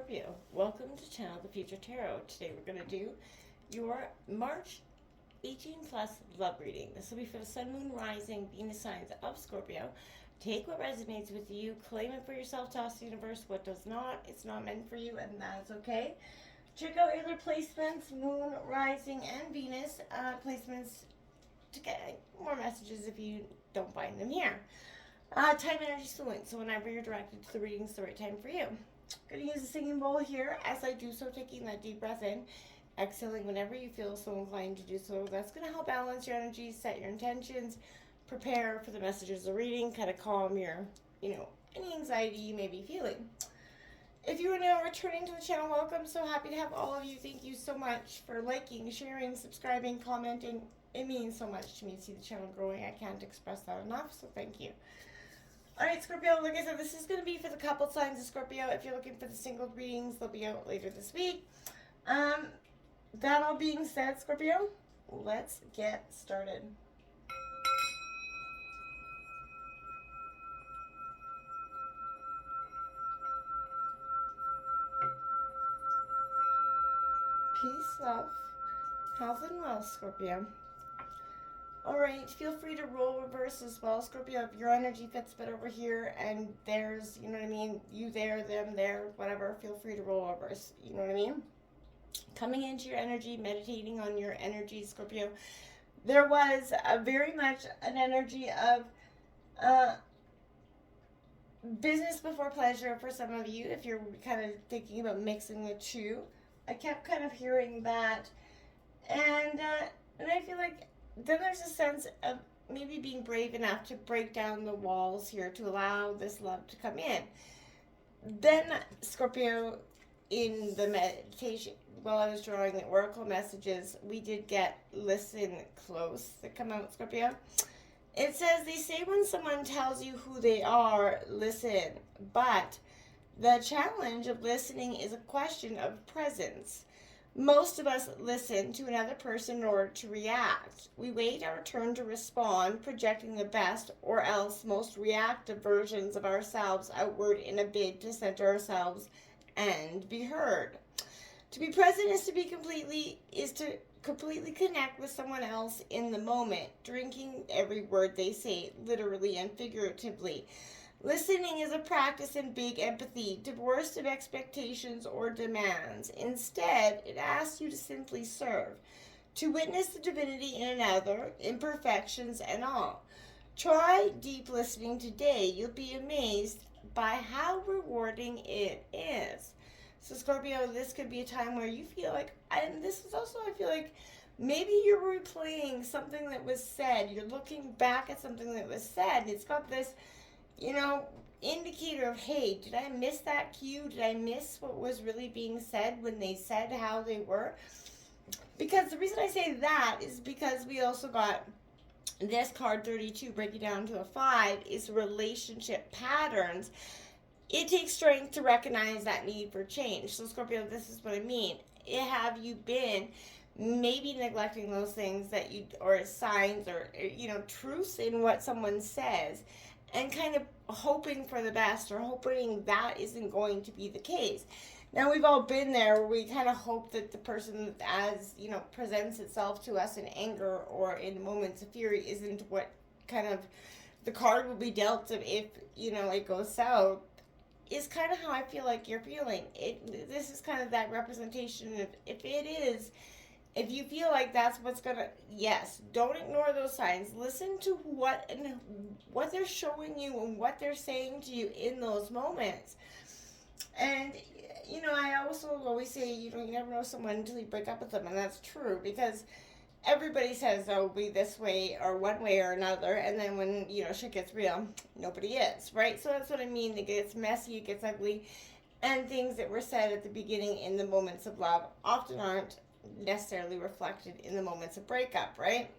Scorpio, welcome to Channel the Future Tarot. Today we're going to do your March 18 plus love reading. This will be for the Sun, Moon, Rising, Venus signs of Scorpio. Take what resonates with you, claim it for yourself, toss the universe. What does not, it's not meant for you, and that's okay. Check out other placements, Moon, Rising, and Venus placements to get more messages if you don't find them here. Time energy is fluent, so whenever you're directed to the reading, it's the right time for you. I'm going to use a singing bowl here as I do so, taking that deep breath in, exhaling whenever you feel so inclined to do so. That's going to help balance your energy, set your intentions, prepare for the messages of the reading, kind of calm your, any anxiety you may be feeling. If you are now returning to the channel, welcome. So happy to have all of you. Thank you so much for liking, sharing, subscribing, commenting. It means so much to me to see the channel growing. I can't express that enough, so thank you. Alright, Scorpio, like I said, this is going to be for the couple signs of Scorpio. If you're looking for the single readings, they'll be out later this week. That all being said, Scorpio, let's get started. Peace, love, health, and wealth, Scorpio. Alright, feel free to roll reverse as well, Scorpio, if your energy fits better over here and there's, you know what I mean, you there, them there, whatever, feel free to roll reverse, you know what I mean? Coming into your energy, meditating on your energy, Scorpio, there was very much an energy of business before pleasure for some of you, if you're kind of thinking about mixing the two. I kept kind of hearing that, and I feel like then there's a sense of maybe being brave enough to break down the walls here to allow this love to come in. Then, Scorpio, in the meditation, while I was drawing the oracle messages, we did get listen close that come out, Scorpio. It says, they say when someone tells you who they are, listen. But the challenge of listening is a question of presence. Most of us listen to another person in order to react. We wait our turn to respond, projecting the best or else most reactive versions of ourselves outward in a bid to center ourselves and be heard. To be present is to completely connect with someone else in the moment, drinking every word they say, literally and figuratively. Listening is a practice in big empathy, divorced of expectations or demands. Instead, it asks you to simply serve, to witness the divinity in another, imperfections and all. Try deep listening today. You'll be amazed by how rewarding it is. So, Scorpio, this could be a time where you feel like, and this is also, I feel like, maybe you're replaying something that was said. You're looking back at something that was said, and it's got this, indicator of, hey, did I miss that cue? Did I miss what was really being said when they said how they were? Because the reason I say that is because we also got this card 32 breaking down to a 5 is relationship patterns. It takes strength to recognize that need for change. So, Scorpio, this is what I mean. Have you been maybe neglecting those things that you, or signs or, truths in what someone says, and kind of hoping for the best or hoping that isn't going to be the case. Now, we've all been there where we kind of hope that the person, as, presents itself to us in anger or in moments of fury isn't what kind of the card will be dealt if, it goes south, is kind of how I feel like you're feeling. This is kind of that representation of, if you feel like that's what's gonna, yes, don't ignore those signs. Listen to what they're showing you and what they're saying to you in those moments. And, I also always say, you never know someone until you break up with them, and that's true, because everybody says they'll be this way or one way or another, and then when, shit gets real, nobody is, right? So that's what I mean. It gets messy, it gets ugly, and things that were said at the beginning in the moments of love often aren't necessarily reflected in the moments of breakup, right?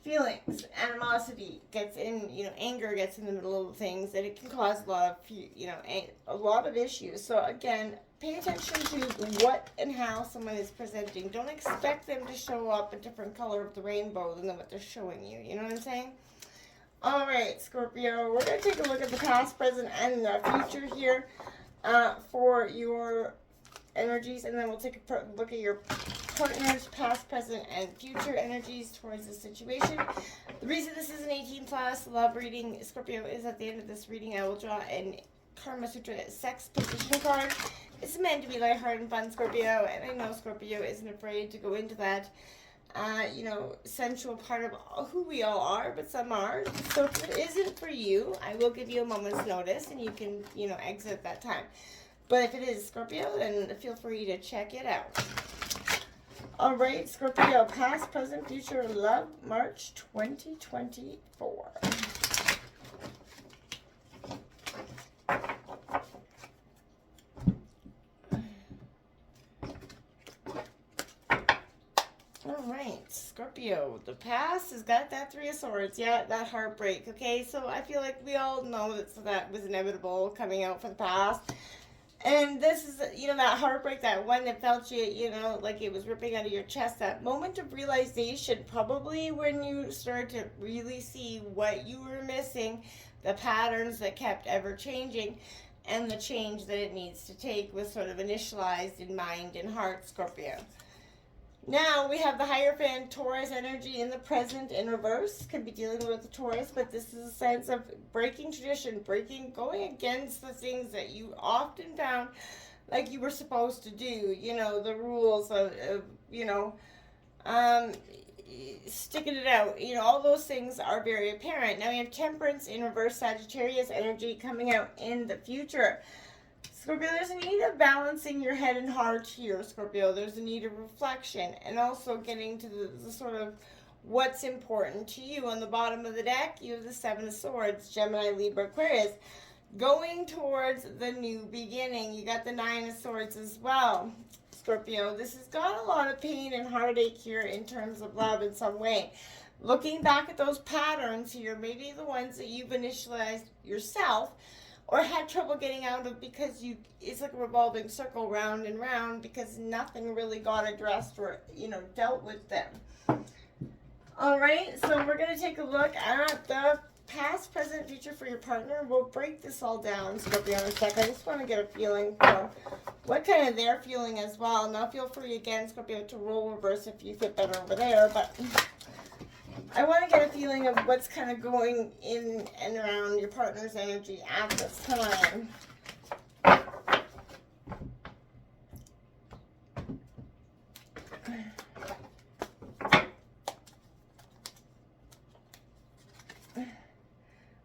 Feelings, animosity gets in, anger gets in the middle of things, and it can cause a lot of issues. So again, pay attention to what and how someone is presenting. Don't expect them to show up a different color of the rainbow than what they're showing you. You know what I'm saying? All right, Scorpio, we're going to take a look at the past, present, and the future here. for your energies, and then we'll take a look at your partner's past, present, and future energies towards the situation. The reason this is an 18 plus love reading, Scorpio, is at the end of this reading I will draw an Karma Sutra sex position card. It's meant to be lighthearted and fun, Scorpio, and I know Scorpio isn't afraid to go into that sensual part of who we all are, but some are. So if it isn't for you, I will give you a moment's notice and you can, exit at that time. But if it is Scorpio, then feel free to check it out. All right, Scorpio, past, present, future, love, March 2024. All right, Scorpio, the past has got that Three of Swords. Yeah, that heartbreak. Okay, so I feel like we all know that was inevitable coming out for the past. And this is, that heartbreak, that one that felt you, like it was ripping out of your chest. That moment of realization, probably when you start to really see what you were missing, the patterns that kept ever changing, and the change that it needs to take was sort of initialized in mind and heart, Scorpio. Now we have the Hierophant Taurus energy in the present in reverse. Could be dealing with the Taurus, but this is a sense of breaking tradition, going against the things that you often found like you were supposed to do. The rules of sticking it out. All those things are very apparent. Now we have Temperance in reverse, Sagittarius energy coming out in the future. Scorpio, there's a need of balancing your head and heart here, Scorpio. There's a need of reflection and also getting to the sort of what's important to you. On the bottom of the deck, you have the Seven of Swords, Gemini, Libra, Aquarius. Going towards the new beginning. You got the Nine of Swords as well, Scorpio. This has got a lot of pain and heartache here in terms of love in some way. Looking back at those patterns here, maybe the ones that you've initialized yourself, or had trouble getting out of because it's like a revolving circle round and round because nothing really got addressed or, dealt with them. All right, so we're going to take a look at the past, present, future for your partner. We'll break this all down, Scorpio, in a second. I just want to get a feeling for what kind of they're feeling as well. Now, feel free again, Scorpio, to roll reverse if you fit better over there, but I want to get a feeling of what's kind of going in and around your partner's energy at this time.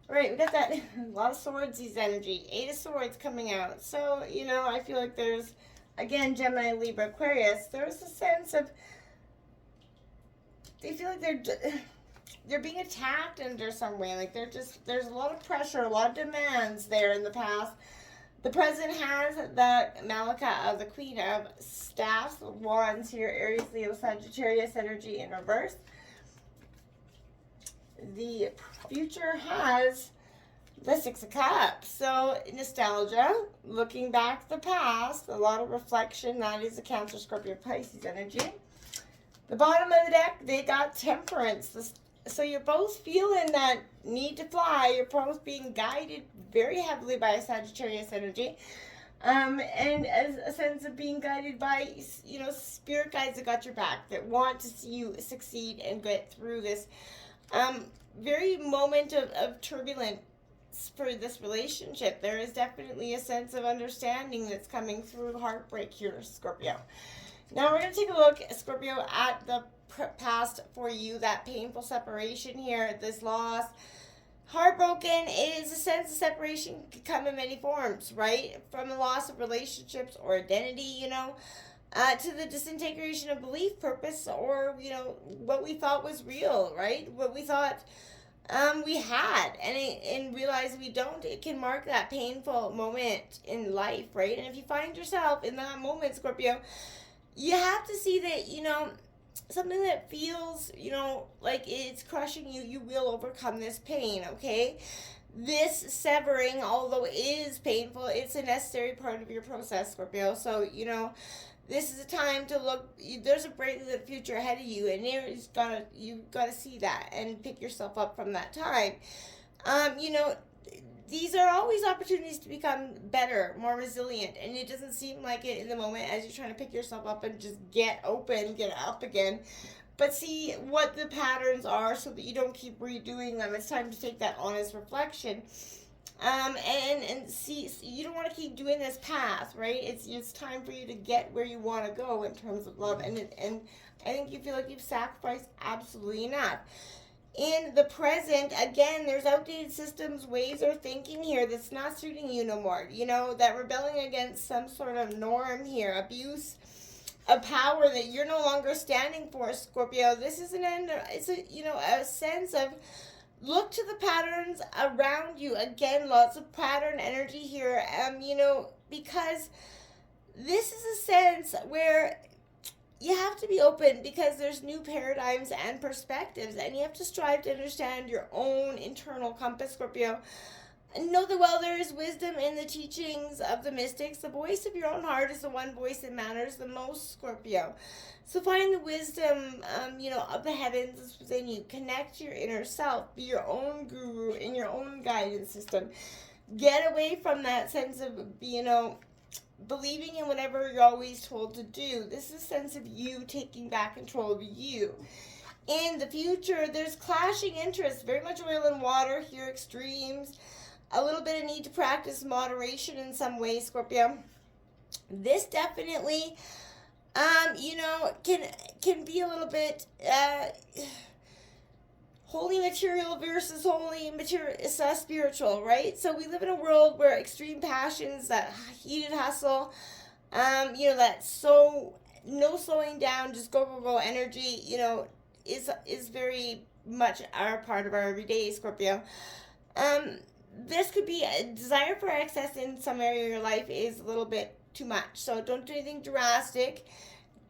All right, we got that a lot of Swordsies energy. Eight of Swords coming out. So, I feel like there's, again, Gemini, Libra, Aquarius. There's a sense of, they feel like they're being attacked under some way. Like there's a lot of pressure, a lot of demands there in the past. The present has that Malika of the Queen of Staffs, Wands here, Aries, Leo, Sagittarius energy in reverse. The future has the Six of Cups. So nostalgia, looking back at the past, a lot of reflection. That is the Cancer, Scorpio, Pisces energy. The bottom of the deck, they got Temperance. So you're both feeling that need to fly. You're both being guided very heavily by a Sagittarius energy. And as a sense of being guided by, spirit guides that got your back, that want to see you succeed and get through this very moment of turbulence for this relationship. There is definitely a sense of understanding that's coming through heartbreak here, Scorpio. Now we're going to take a look, Scorpio, at the past for you, that painful separation here, this loss. Heartbroken is a sense of separation can come in many forms, right? From the loss of relationships or identity, to the disintegration of belief, purpose, or, what we thought was real, right? What we thought we had, and realize we don't. It can mark that painful moment in life, right? And if you find yourself in that moment, Scorpio, you have to see that, something that feels, like it's crushing you, you will overcome this pain, okay? This severing, although it is painful, it's a necessary part of your process, Scorpio. So, this is a time to look, there's a bright future ahead of you, and you've got to see that and pick yourself up from that time. these are always opportunities to become better, more resilient, and it doesn't seem like it in the moment as you're trying to pick yourself up and just get open, get up again. But see what the patterns are so that you don't keep redoing them. It's time to take that honest reflection. And see, you don't want to keep doing this path, right? It's time for you to get where you want to go in terms of love, and I think you feel like you've sacrificed absolutely enough. In the present, again, there's outdated systems, ways, or thinking here that's not suiting you no more. You know, that rebelling against some sort of norm here, abuse of power that you're no longer standing for, Scorpio. This is an end. It's a sense of look to the patterns around you. Again, lots of pattern energy here. Because this is a sense where you have to be open because there's new paradigms and perspectives, and you have to strive to understand your own internal compass, Scorpio. And know that while there is wisdom in the teachings of the mystics, the voice of your own heart is the one voice that matters the most, Scorpio. So find the wisdom, of the heavens within you. Connect to your inner self. Be your own guru in your own guidance system. Get away from that sense of, believing in whatever you're always told to do. This is a sense of you taking back control of you. In the future, there's clashing interests, very much oil and water here, extremes, a little bit of need to practice moderation in some ways, Scorpio. This definitely, can be a little bit holy material versus holy material, spiritual, right? So we live in a world where extreme passions, that heated hustle, that so no slowing down, just go, go, go energy, is very much our part of our everyday, Scorpio. This could be a desire for excess in some area of your life is a little bit too much. So don't do anything drastic.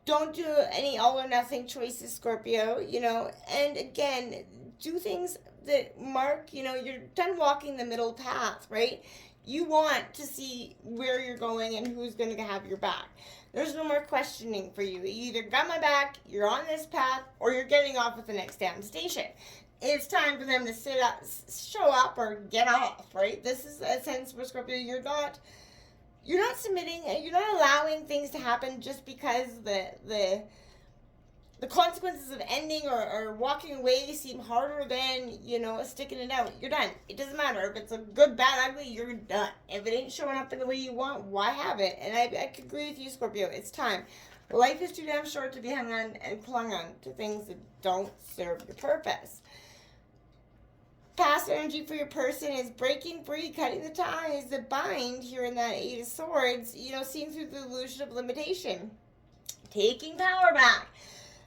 Don't do any all or nothing choices, Scorpio, and again, do things that mark, you're done walking the middle path, right? You want to see where you're going and who's going to have your back. There's no more questioning for you. You either got my back, you're on this path, or you're getting off at the next damn station. It's time for them to show up, or get off, right? This is a sense for Scorpio. You're not submitting, you're not allowing things to happen just because the consequences of ending or walking away seem harder than, sticking it out. You're done. It doesn't matter. If it's a good, bad, ugly, you're done. If it ain't showing up in the way you want, why have it? And I could agree with you, Scorpio. It's time. Life is too damn short to be hung on and clung on to things that don't serve your purpose. Past energy for your person is breaking free, cutting the ties that bind here in that Eight of Swords, seeing through the illusion of limitation. Taking power back.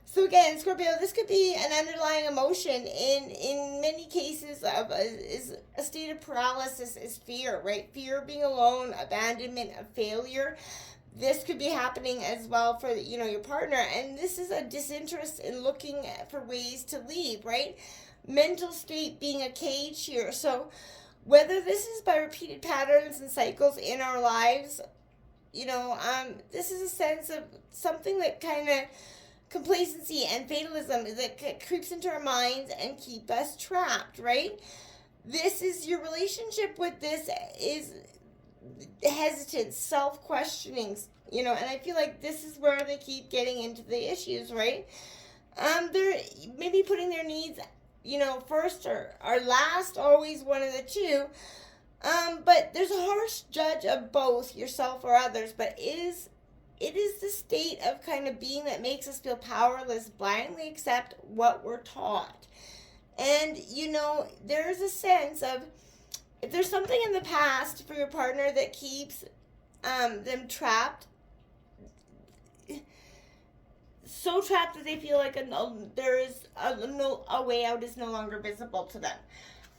So again, Scorpio, this could be an underlying emotion. In many cases, is a state of paralysis is fear, right? Fear of being alone, abandonment, of failure. This could be happening as well for, your partner. And this is a disinterest in looking for ways to leave, right? Mental state being a cage here. So whether this is by repeated patterns and cycles in our lives, this is a sense of something that kind of complacency and fatalism that creeps into our minds and keep us trapped, right? This is your relationship with this is hesitant, self-questioning, and I feel like this is where they keep getting into the issues, right? They're maybe putting their needs, first or last, always one of the two. But there's a harsh judge of both, yourself or others, but it is the state of kind of being that makes us feel powerless, blindly accept what we're taught. And, there's a sense of, if there's something in the past for your partner that keeps them trapped, so trapped that they feel like a way out is no longer visible to them.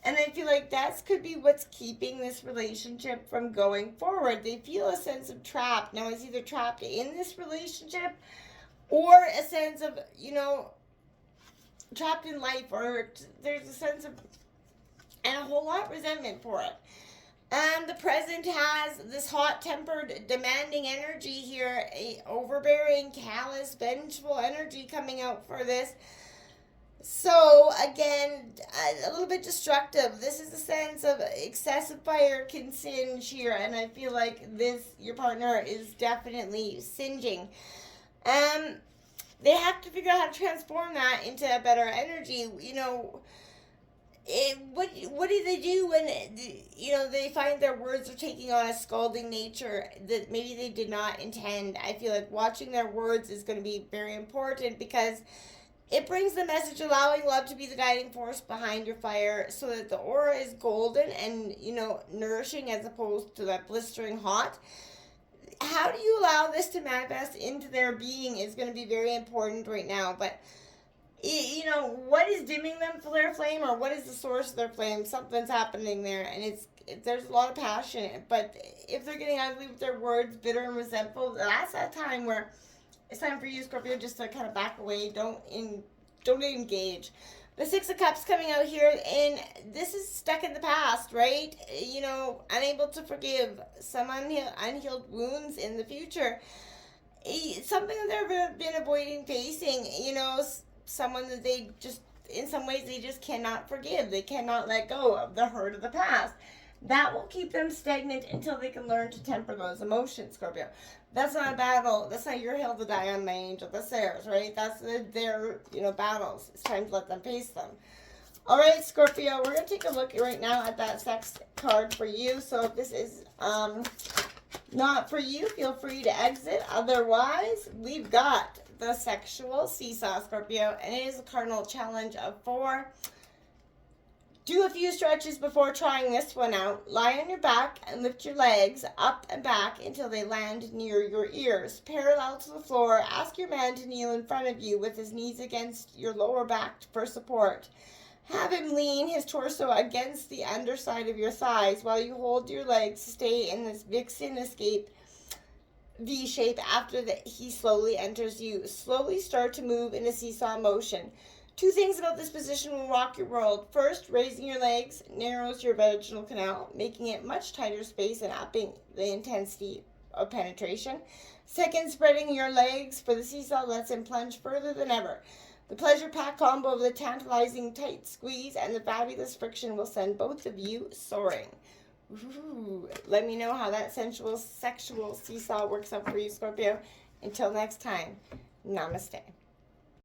And I feel like that could be what's keeping this relationship from going forward. They feel a sense of trap. Now, it's either trapped in this relationship or a sense of, trapped in life, or there's a sense of, and a whole lot of resentment for it. And the present has this hot-tempered, demanding energy here, a overbearing, callous, vengeful energy coming out for this. So again, a little bit destructive. This is a sense of excessive fire can singe here, and I feel like your partner is definitely singeing. Um, they have to figure out how to transform that into a better energy. What do they do when they find their words are taking on a scalding nature that maybe they did not intend? I feel like watching their words is going to be very important because it brings the message allowing love to be the guiding force behind your fire so that the aura is golden and, nourishing as opposed to that blistering hot. How do you allow this to manifest into their being is going to be very important right now. But, what is dimming them for their flame, or what is the source of their flame? Something's happening there, and there's a lot of passion. But if they're getting ugly with their words, bitter and resentful, that's that time where it's time for you, Scorpio, just to kind of back away. Don't engage. The Six of Cups coming out here, and this is stuck in the past, right? Unable to forgive, some unhealed wounds in the future. Something that they've been avoiding facing, someone that they just, in some ways, they just cannot forgive. They cannot let go of the hurt of the past. That will keep them stagnant until they can learn to temper those emotions, Scorpio. That's not a battle. That's not your hill to die on, my angel. That's theirs, right? That's their battles. It's time to let them face them. All right, Scorpio, we're going to take a look right now at that sex card for you. So if this is not for you, feel free to exit. Otherwise, we've got the sexual seesaw, Scorpio, and it is a cardinal challenge of 4. Do a few stretches before trying this one out. Lie on your back and lift your legs up and back until they land near your ears. Parallel to the floor, ask your man to kneel in front of you with his knees against your lower back for support. Have him lean his torso against the underside of your thighs while you hold your legs to stay in this vixen escape V shape after that he slowly enters you. Slowly start to move in a seesaw motion. 2 things about this position will rock your world. First, raising your legs narrows your vaginal canal, making it much tighter space and upping the intensity of penetration. Second, spreading your legs for the seesaw lets him plunge further than ever. The pleasure-packed combo of the tantalizing tight squeeze and the fabulous friction will send both of you soaring. Ooh, let me know how that sensual, sexual seesaw works out for you, Scorpio. Until next time, namaste.